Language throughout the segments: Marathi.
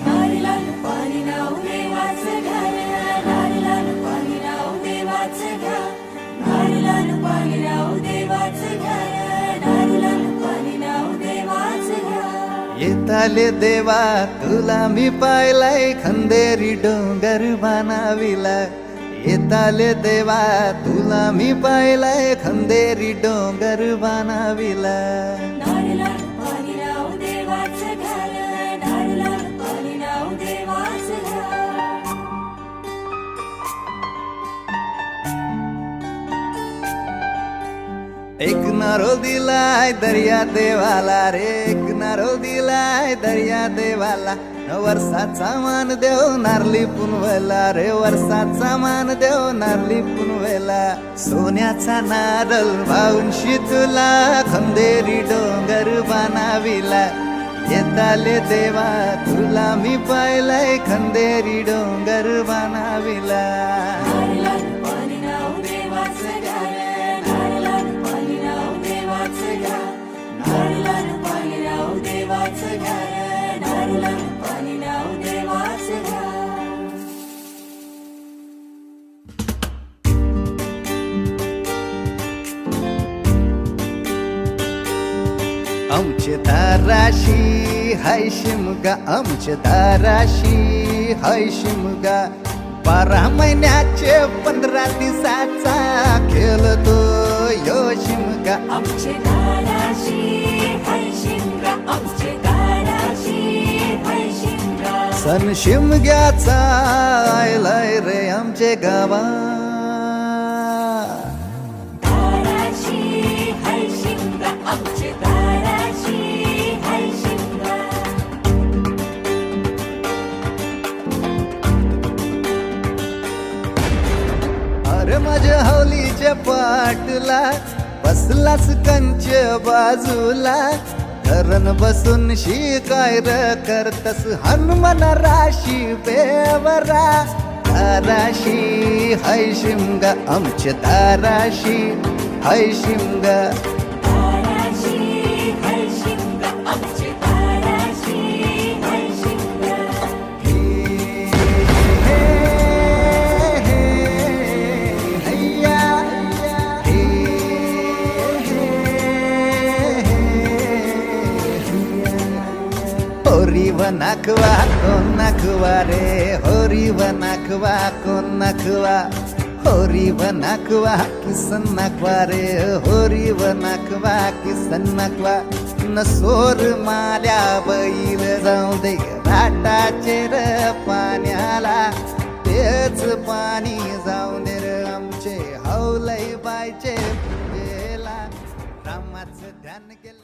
नारळानं पाणी नाव देवाचं घर, नारळानं पाणी नाव देवाचं घर, नारळानं पाणी नाव देवाचं घर, नारळानं पाणी नाव देवाचं घर. येताले देवा तुला मी पाहिलाय, खंदेरी डोंगर बनाविला. येताले देवा तुला मी पाहिलाय, खंदेरी डोंगर बनाविला. नारळानं पाणी नाव देवाचं घर, नारळानं पाणी नाव देवाचं घर. एक नारो दिलाय दर्या देवाला रे, एक नारो दिलाय दर्या देवाला. वर्षाचा मान देव नारली पुनवेला रे, वर्षाचा मान देव नारली पुनवेला. सोन्याचा नारळ वाहून तुला, खंदेरी डोंगर बनाविला. येताले देवा तुला मी पाहिलाय, खंदेरी डोंगर बनाविला. नारळानं पाणी नाव देवाचं घर, नारळानं पाणी नाव देवाचं घर, नारळानं पाणी नाव देवाचं घर, नारळानं पाणी नाव देवाचं घर. आमचे दाराशी हाय शिमगा, आमचे दाराशी हाय शिमगा. 12 महिन्याचे 15 दिवसाचा खेळतो यो शिमगा. आमचे दाराशी हाय शिमगा, आमचे दाराशी हाय शिमगा. सण शिमग्याचा आयलाय रे आमचे गावा. दाराशी हाय शिमगा, आमचे दाराशी हाय शिमगा. अरे माझ्या हौलीच्या पाटला बसलाच कंच बाजूला. धरण बसून शिकाय र करतस हनुमान राशी बेवरा. दाराशी हाय शिमगा, आमच्या दाराशी हाय शिमगा. दाराशी हाय शिमगा, आमचे दाराशी हाय शिमगा. होरी व नाखवा कोण नाखवा रे, होरी व नाखवा कोण नाखवा. होरी व नाखवा किसन नाखवा रे, होरी व नाखवा किसन नाखवा. नसोर माल्या बैल जाऊ दे घाटाचे र पाण्याला. तेच पाणी जाऊ दे र आमचे हौलई बायचे पूजेला. रामाचं ध्यान केलं.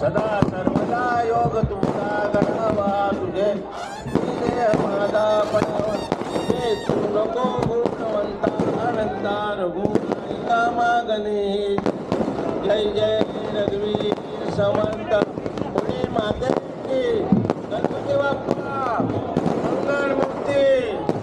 सदा सर्वदा योग तुमचा गणावा तुझे देह माझा पडावा तुझे तू नको गुणवंता अनंता रघुनायका मागणे जय जय रघुवीर समर्थ पुणे माते की गणपती बाप्पा मंगल मूर्ती